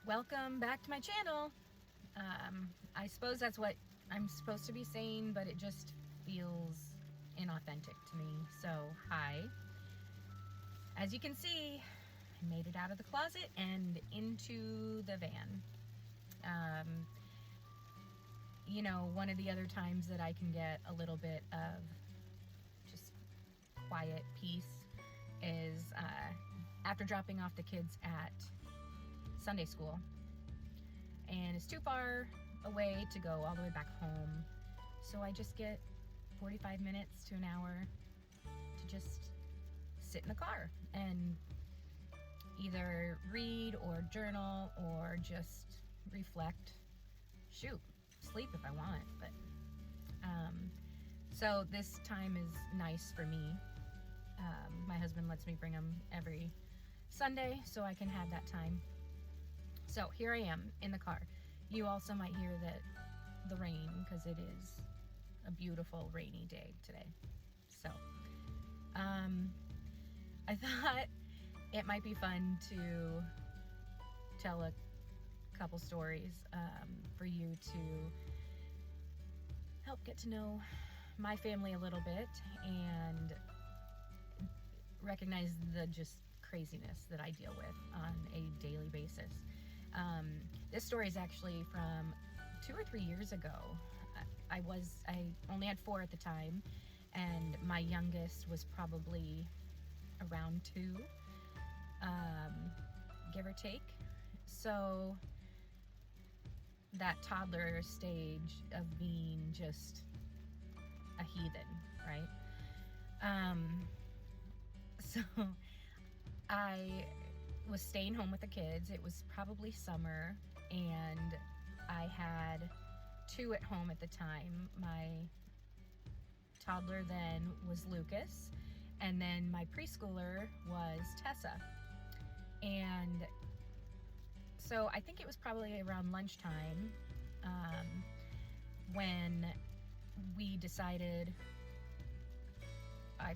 Welcome back to my channel. I suppose that's what I'm supposed to be saying, but it just feels inauthentic to me. So, hi. As you can see, I made it out of the closet and into the van. One of the other times that I can get a little bit of just quiet peace is after dropping off the kids at Sunday school, and it's too far away to go all the way back home, so I just get 45 minutes to an hour to just sit in the car and either read or journal or just reflect, sleep if I want. But so this time is nice for me. My husband lets me bring him every Sunday so I can have that time. So here I am in the car. You also might hear the rain because it is a beautiful rainy day today. So I thought it might be fun to tell a couple stories for you to help get to know my family a little bit and recognize the just craziness that I deal with on a daily basis. This story is actually from 2 or 3 years ago. I only had 4 at the time, and my youngest was probably around 2, give or take. So that toddler stage of being just a heathen, right? So I was staying home with the kids. It was probably summer, and I had 2 at home at the time. My toddler then was Lucas, and then my preschooler was Tessa. And so I think it was probably around lunchtime when we decided, I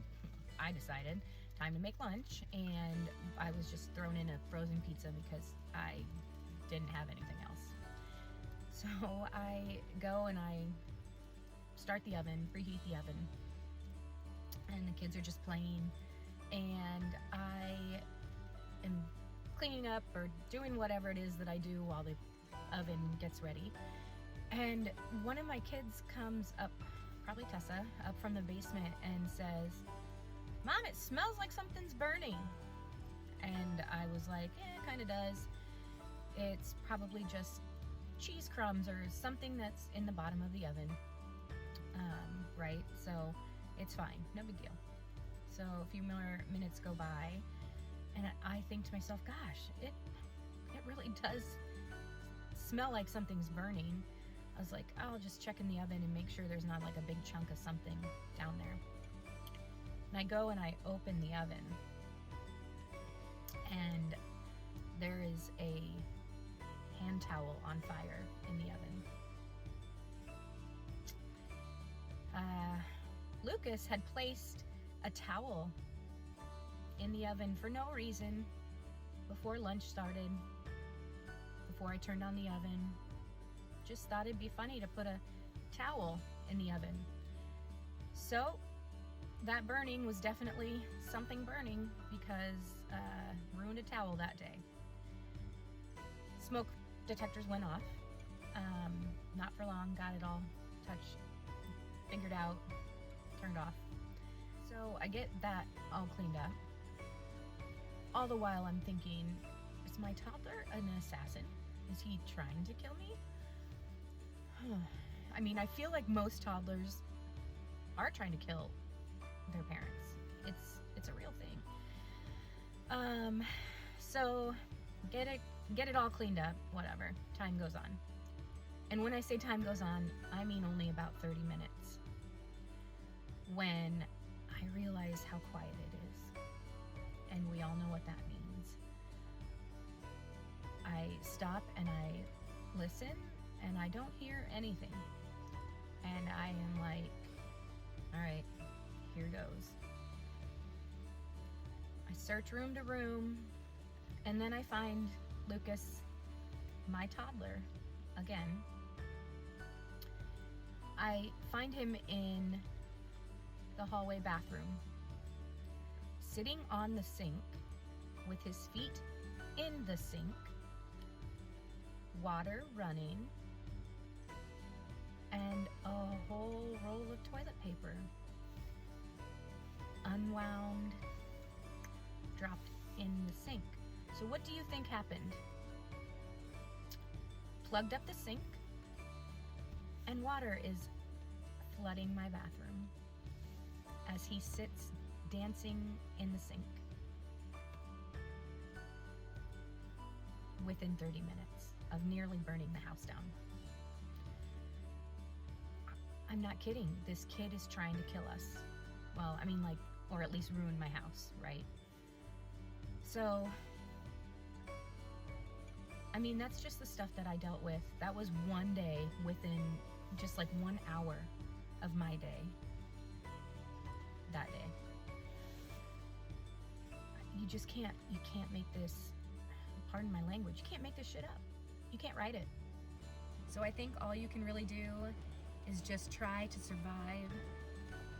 decided time to make lunch, and I was just throwing in a frozen pizza because I didn't have anything else. So I go and I start the oven, preheat the oven, and the kids are just playing, and I am cleaning up or doing whatever it is that I do while the oven gets ready. And one of my kids comes up, probably Tessa, up from the basement and says, "Mom, it smells like something's burning." And I was like, it kind of does. It's probably just cheese crumbs or something that's in the bottom of the oven. Right? So it's fine, no big deal. So a few more minutes go by, and I think to myself, gosh, it really does smell like something's burning. I was like, I'll just check in the oven and make sure there's not like a big chunk of something down there. And I go and I open the oven, and there is a hand towel on fire in the oven. Lucas had placed a towel in the oven for no reason before lunch started, before I turned on the oven. Just thought it'd be funny to put a towel in the oven. So that burning was definitely something burning, because ruined a towel that day. Smoke detectors went off. Not for long, got it all touched, figured out, turned off. So I get that all cleaned up. All the while I'm thinking, is my toddler an assassin? Is he trying to kill me? I mean, I feel like most toddlers are trying to kill their parents. It's a real thing. So get it all cleaned up, whatever. Time goes on. And when I say time goes on, I mean only about 30 minutes. When I realize how quiet it is. And we all know what that means. I stop and I listen, and I don't hear anything. And I am like, all right, here goes. I search room to room, and then I find Lucas my toddler again. I find him in the hallway bathroom, sitting on the sink with his feet in the sink, water running, and a whole roll of toilet paper unwound, dropped in the sink. So what do you think happened? Plugged up the sink, and water is flooding my bathroom as he sits dancing in the sink. Within 30 minutes of nearly burning the house down. I'm not kidding. This kid is trying to kill us. Well, I mean, like, or at least ruin my house, right? So, I mean, that's just the stuff that I dealt with. That was one day within just like 1 hour of my day. That day. You just can't make this, pardon my language, you can't make this shit up. You can't write it. So I think all you can really do is just try to survive,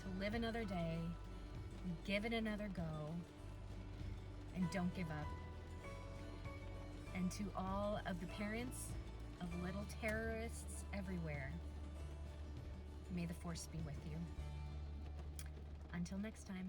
to live another day, give it another go, and don't give up. And to all of the parents of little terrorists everywhere, may the force be with you. Until next time.